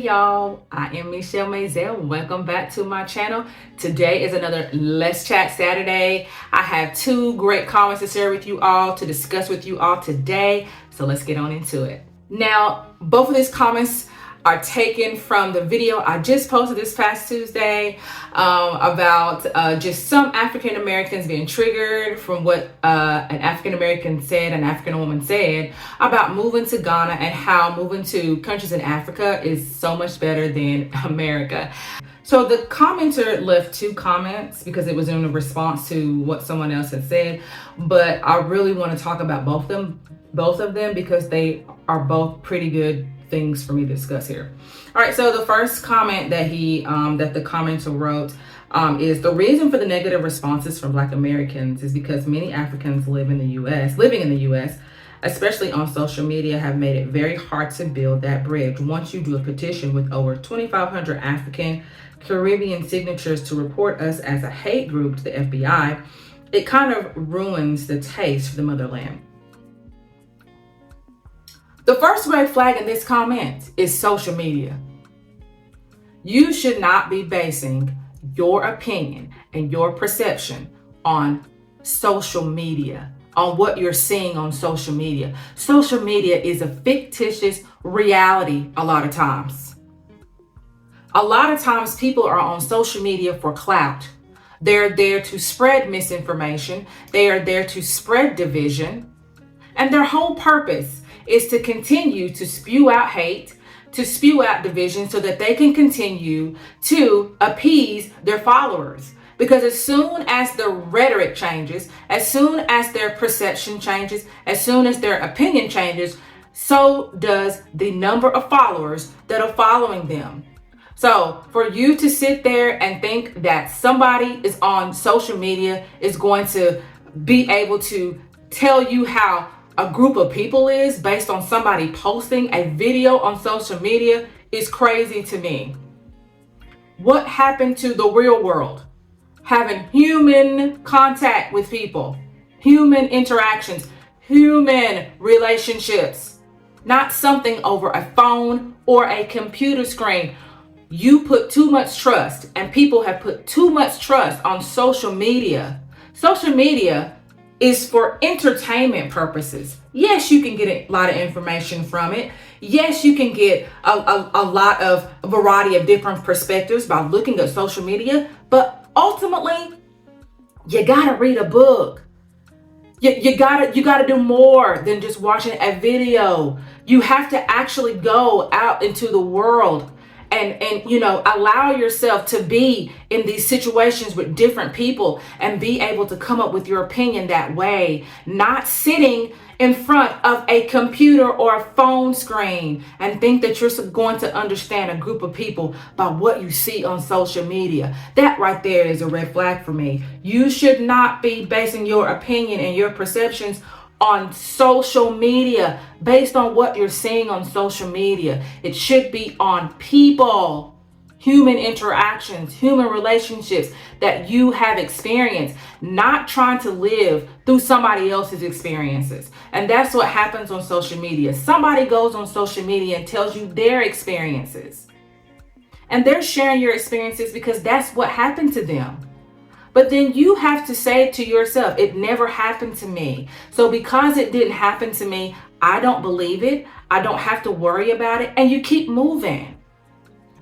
y'all, I am Michelle Mazelleغ. Welcome back to my channel. Today is another Let's Chat Saturday. I have two great comments to share with you all, to discuss with you all today. So let's get on into it. Now, both of these comments are taken from the video I just posted this past Tuesday about just some African Americans being triggered from what an African American said, an African woman said about moving to Ghana and how moving to countries in Africa is so much better than America. So the commenter left two comments because it was in response to what someone else had said, but I really want to talk about both of them because they are both pretty good things for me to discuss here. All right, so the first comment that the commenter wrote is the reason for the negative responses from Black Americans is because many Africans living in the US, especially on social media, have made it very hard to build that bridge. Once you do a petition with over 2,500 African Caribbean signatures to report us as a hate group to the FBI, it kind of ruins the taste for the motherland. The first red flag in this comment is social media. You should not be basing your opinion and your perception on social media, on what you're seeing on social media. Social media is a fictitious reality a lot of times. A lot of times people are on social media for clout. They're there to spread misinformation. They are there to spread division. And their whole purpose is to continue to spew out hate, to spew out division so that they can continue to appease their followers. Because as soon as the rhetoric changes, as soon as their perception changes, as soon as their opinion changes, so does the number of followers that are following them. So for you to sit there and think that somebody is on social media is going to be able to tell you how a group of people is based on somebody posting a video on social media is crazy to me. What happened to the real world? Having human contact with people, human interactions, human relationships, not something over a phone or a computer screen. You put too much trust, and people have put too much trust on social media. Social media is for entertainment purposes. Yes, you can get a lot of information from it. Yes, you can get a lot of variety of different perspectives by looking at social media, but ultimately, you gotta read a book. You gotta do more than just watching a video. You have to actually go out into the world and allow yourself to be in these situations with different people and be able to come up with your opinion that way, not sitting in front of a computer or a phone screen and think that you're going to understand a group of people by what you see on social media. That right there is a red flag for me. You should not be basing your opinion and your perceptions on social media based on what you're seeing on social media. It should be on people, human interactions, human relationships that you have experienced, not trying to live through somebody else's experiences. And that's what happens on social media. Somebody goes on social media and tells you their experiences. And they're sharing your experiences because that's what happened to them. But then you have to say to yourself, it never happened to me. So because it didn't happen to me, I don't believe it. I don't have to worry about it. And you keep moving.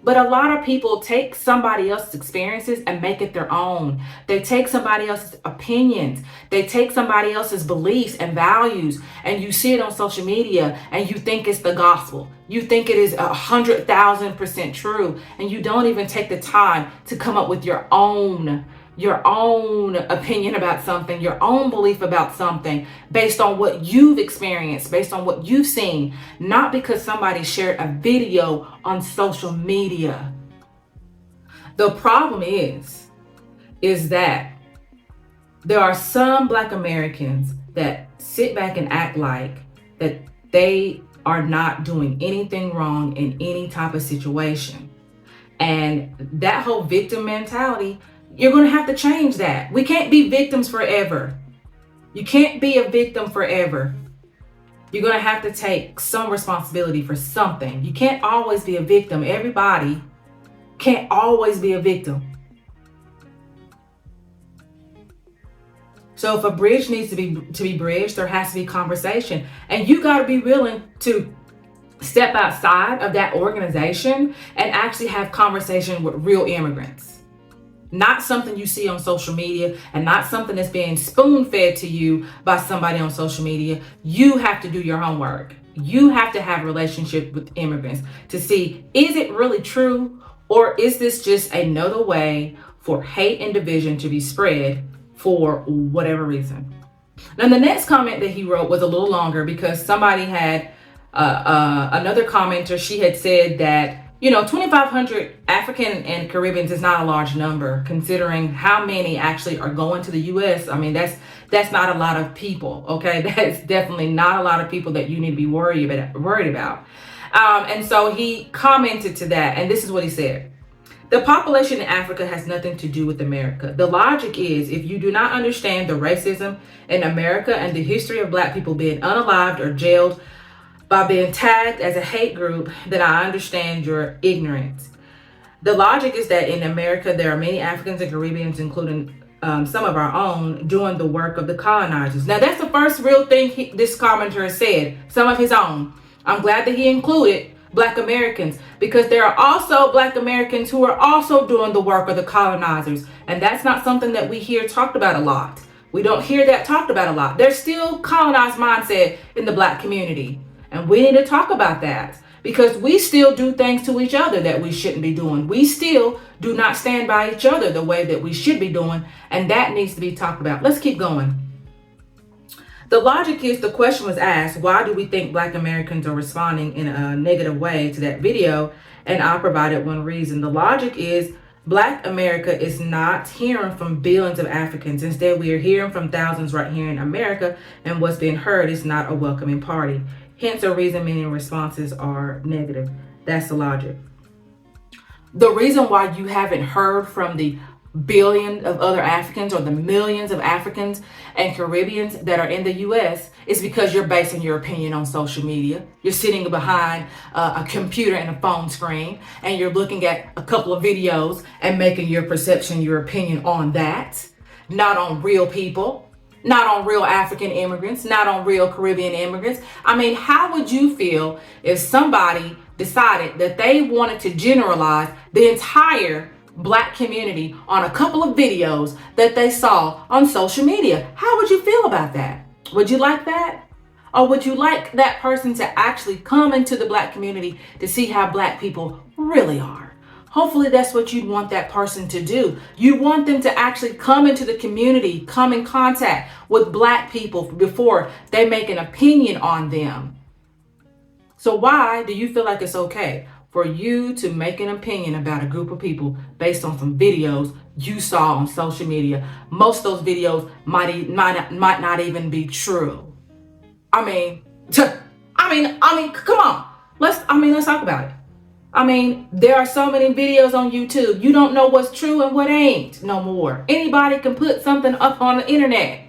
But a lot of people take somebody else's experiences and make it their own. They take somebody else's opinions. They take somebody else's beliefs and values. And you see it on social media and you think it's the gospel. You think it is 100,000% true. And you don't even take the time to come up with your own opinion about something, your own belief about something based on what you've experienced, based on what you've seen, not because somebody shared a video on social media. The problem is that there are some Black Americans that sit back and act like that they are not doing anything wrong in any type of situation. And that whole victim mentality, you're going to have to change that. We can't be victims forever. You can't be a victim forever. You're going to have to take some responsibility for something. You can't always be a victim. Everybody can't always be a victim. So if a bridge needs to be bridged, there has to be conversation. And you got to be willing to step outside of that organization and actually have conversation with real immigrants. Not something you see on social media, and not something that's being spoon-fed to you by somebody on social media. You have to do your homework. You have to have a relationship with immigrants to see, is it really true, or is this just another way for hate and division to be spread for whatever reason? Now, the next comment that he wrote was a little longer because somebody had another commenter. She had said that 2,500 African and Caribbeans is not a large number considering how many actually are going to the U.S. I mean, that's not a lot of people, okay? That's definitely not a lot of people that you need to be worried about. And so he commented to that, and this is what he said. The population in Africa has nothing to do with America. The logic is, if you do not understand the racism in America and the history of Black people being unalived or jailed by being tagged as a hate group, then I understand your ignorance. The logic is that in America, there are many Africans and Caribbeans, including some of our own, doing the work of the colonizers. Now, that's the first real thing this commenter said, some of his own. I'm glad that he included Black Americans, because there are also Black Americans who are also doing the work of the colonizers. And that's not something that we hear talked about a lot. We don't hear that talked about a lot. There's still colonized mindset in the Black community. And we need to talk about that because we still do things to each other that we shouldn't be doing. We still do not stand by each other the way that we should be doing. And that needs to be talked about. Let's keep going. The logic is, the question was asked, why do we think Black Americans are responding in a negative way to that video? And I provided one reason. The logic is, Black America is not hearing from billions of Africans. Instead, we are hearing from thousands right here in America. And what's being heard is not a welcoming party. Hence a reason many responses are negative. That's the logic. The reason why you haven't heard from the billion of other Africans or the millions of Africans and Caribbeans that are in the U.S. is because you're basing your opinion on social media. You're sitting behind a computer and a phone screen, and you're looking at a couple of videos and making your perception, your opinion on that, not on real people. Not on real African immigrants, not on real Caribbean immigrants. I mean, how would you feel if somebody decided that they wanted to generalize the entire Black community on a couple of videos that they saw on social media? How would you feel about that? Would you like that? Or would you like that person to actually come into the Black community to see how Black people really are? Hopefully that's what you'd want that person to do. You want them to actually come into the community, come in contact with Black people before they make an opinion on them. So why do you feel like it's okay for you to make an opinion about a group of people based on some videos you saw on social media? Most of those videos might not even be true. I mean, come on. Let's talk about it. I mean, there are so many videos on YouTube. You don't know what's true and what ain't no more. Anybody can put something up on the internet.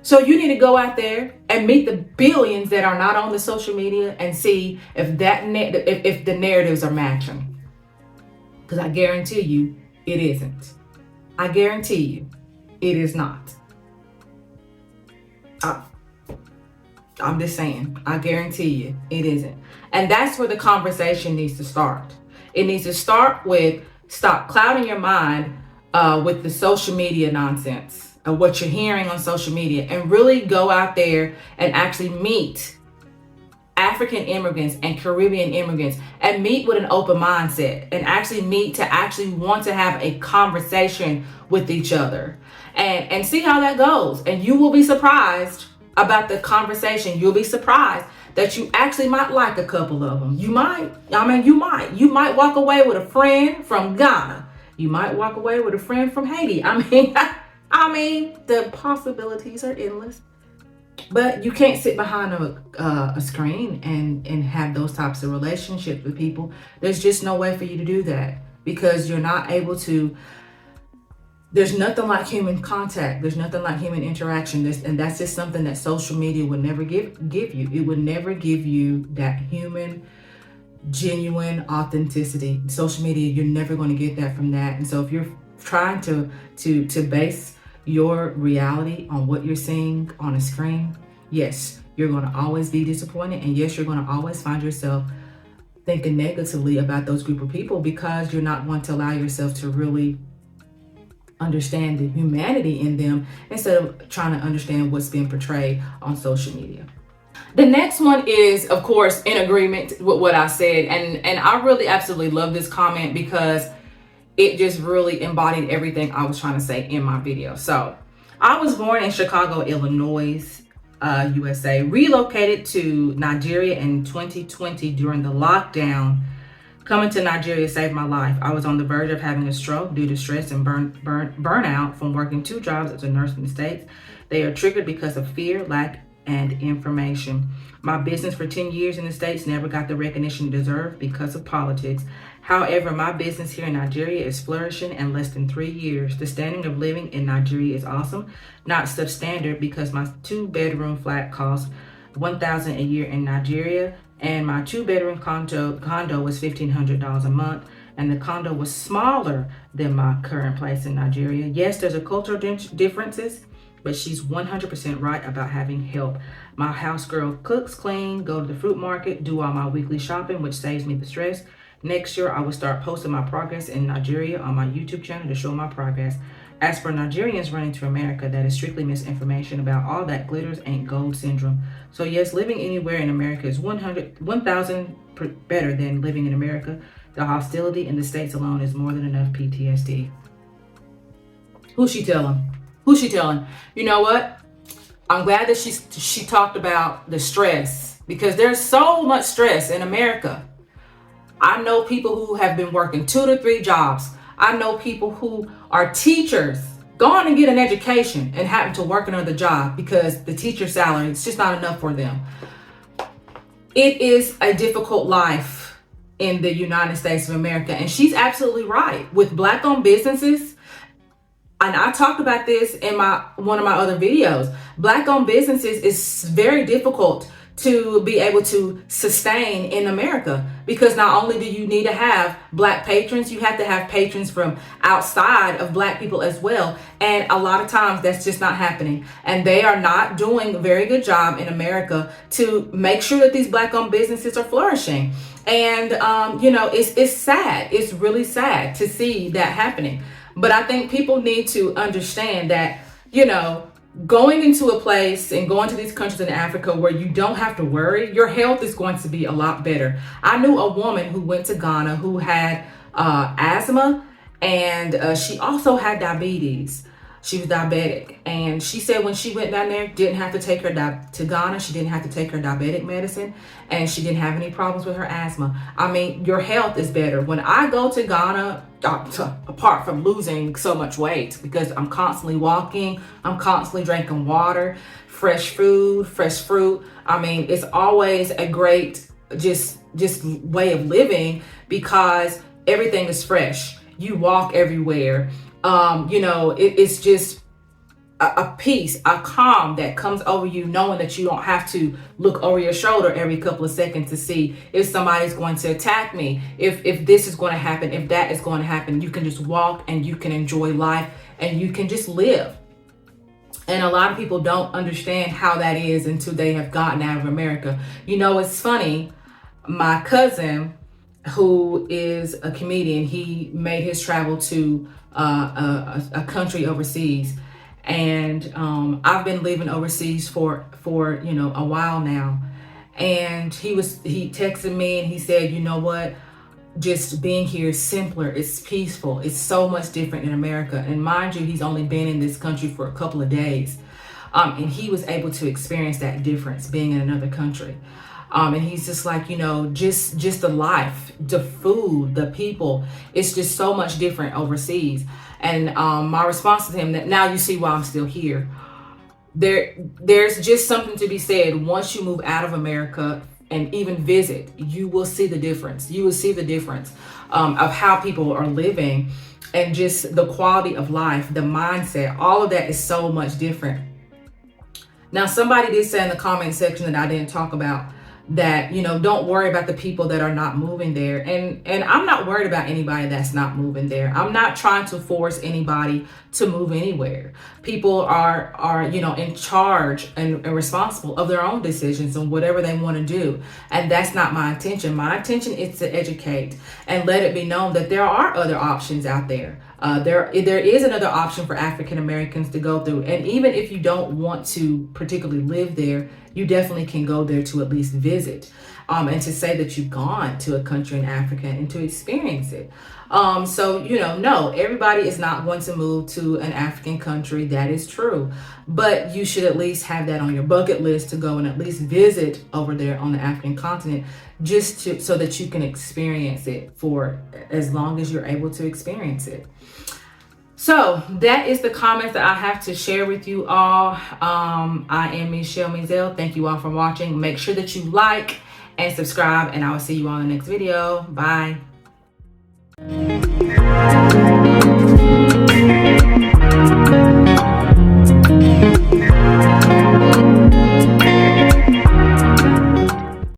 So you need to go out there and meet the billions that are not on the social media and see if if the narratives are matching. Because I guarantee you, it isn't. I guarantee you, it is not. I'm just saying, I guarantee you, it isn't. And that's where the conversation needs to start. It needs to start with stop clouding your mind with the social media nonsense of what you're hearing on social media, and really go out there and actually meet African immigrants and Caribbean immigrants and meet with an open mindset and actually meet to actually want to have a conversation with each other and see how that goes. And you will be surprised about the conversation. You'll be surprised that you actually might like a couple of them. You might walk away with a friend from Ghana. You might walk away with a friend from Haiti. I mean, the possibilities are endless. But you can't sit behind a screen and have those types of relationships with people. There's just no way for you to do that because you're not able to There's nothing like human contact. There's nothing like human interaction. And that's just something that social media would never give you. It would never give you that human, genuine authenticity. Social media, you're never going to get that from that. And so if you're trying to base your reality on what you're seeing on a screen, yes, you're going to always be disappointed, and yes, you're going to always find yourself thinking negatively about those group of people, because you're not going to allow yourself to really understand the humanity in them instead of trying to understand what's being portrayed on social media. The next one is, of course, in agreement with what I said, and I really absolutely love this comment because it just really embodied everything I was trying to say in my video. So, I was born in Chicago, Illinois, USA, relocated to Nigeria in 2020 during the lockdown. Coming to Nigeria saved my life. I was on the verge of having a stroke due to stress and burnout from working 2 jobs as a nurse in the States. They are triggered because of fear, lack, and information. My business for 10 years in the States never got the recognition it deserved because of politics. However, my business here in Nigeria is flourishing in less than 3 years. The standard of living in Nigeria is awesome, not substandard, because my 2-bedroom flat costs $1,000 a year in Nigeria, and my 2-bedroom condo was $1,500 a month, and the condo was smaller than my current place in Nigeria. Yes, there's a cultural differences, but she's 100% right about having help. My house girl cooks, clean, go to the fruit market, do all my weekly shopping, which saves me the stress. Next year, I will start posting my progress in Nigeria on my YouTube channel to show my progress. As for Nigerians running to America, that is strictly misinformation about all that glitters ain't gold syndrome. So yes, living anywhere in America is 1,000 better than living in America. The hostility in the States alone is more than enough PTSD. Who's she telling? Who's she telling? You know what? I'm glad that she talked about the stress, because there's so much stress in America. I know people who have been working 2 to 3 jobs. I know people who are teachers, go on and get an education and happen to work another job because the teacher salary is just not enough for them. It is a difficult life in the United States of America. And she's absolutely right. With Black-owned businesses, and I talked about this in one of my other videos, Black-owned businesses is very difficult to be able to sustain in America, because not only do you need to have Black patrons, you have to have patrons from outside of Black people as well. And a lot of times that's just not happening. And they are not doing a very good job in America to make sure that these Black-owned businesses are flourishing. And, it's sad. It's really sad to see that happening. But I think people need to understand that, going into a place and going to these countries in Africa where you don't have to worry, your health is going to be a lot better. I knew a woman who went to Ghana who had asthma, and she also had diabetes. She was diabetic, and she said when she went down there, didn't have to take her to Ghana. She didn't have to take her diabetic medicine, and she didn't have any problems with her asthma. I mean, your health is better. When I go to Ghana, apart from losing so much weight, because I'm constantly walking, I'm constantly drinking water, fresh food, fresh fruit. I mean, it's always a great just way of living because everything is fresh. You walk everywhere. It's just a peace, a calm that comes over you, knowing that you don't have to look over your shoulder every couple of seconds to see if somebody's going to attack me, if this is going to happen, if that is going to happen. You can just walk and you can enjoy life and you can just live. And a lot of people don't understand how that is until they have gotten out of America. It's funny. My cousin, who is a comedian, he made his travel to a country overseas, and I've been living overseas for a while now. And he texted me and he said, you know what, just being here is simpler, it's peaceful, it's so much different in America. And mind you, he's only been in this country for a couple of days, and he was able to experience that difference being in another country. And he's just like, just the life, the food, the people, it's just so much different overseas. And my response to him, that now you see why I'm still here. There's just something to be said. Once you move out of America, and even visit, you will see the difference. You will see the difference of how people are living, and just the quality of life, the mindset, all of that is so much different. Now, somebody did say in the comment section that I didn't talk about, that, don't worry about the people that are not moving there. And I'm not worried about anybody that's not moving there. I'm not trying to force anybody to move anywhere. People are in charge and responsible of their own decisions and whatever they want to do. And that's not my intention. My intention is to educate and let it be known that there are other options out there. There is another option for African Americans to go through. And even if you don't want to particularly live there, you definitely can go there to at least visit, and to say that you've gone to a country in Africa and to experience it. So, no, everybody is not going to move to an African country. That is true. But you should at least have that on your bucket list to go and at least visit over there on the African continent, so that you can experience it for as long as you're able to experience it. So that is the comments that I have to share with you all. I am Mazellegh. Thank you all for watching. Make sure that you like and subscribe, and I will see you on the next video. Bye.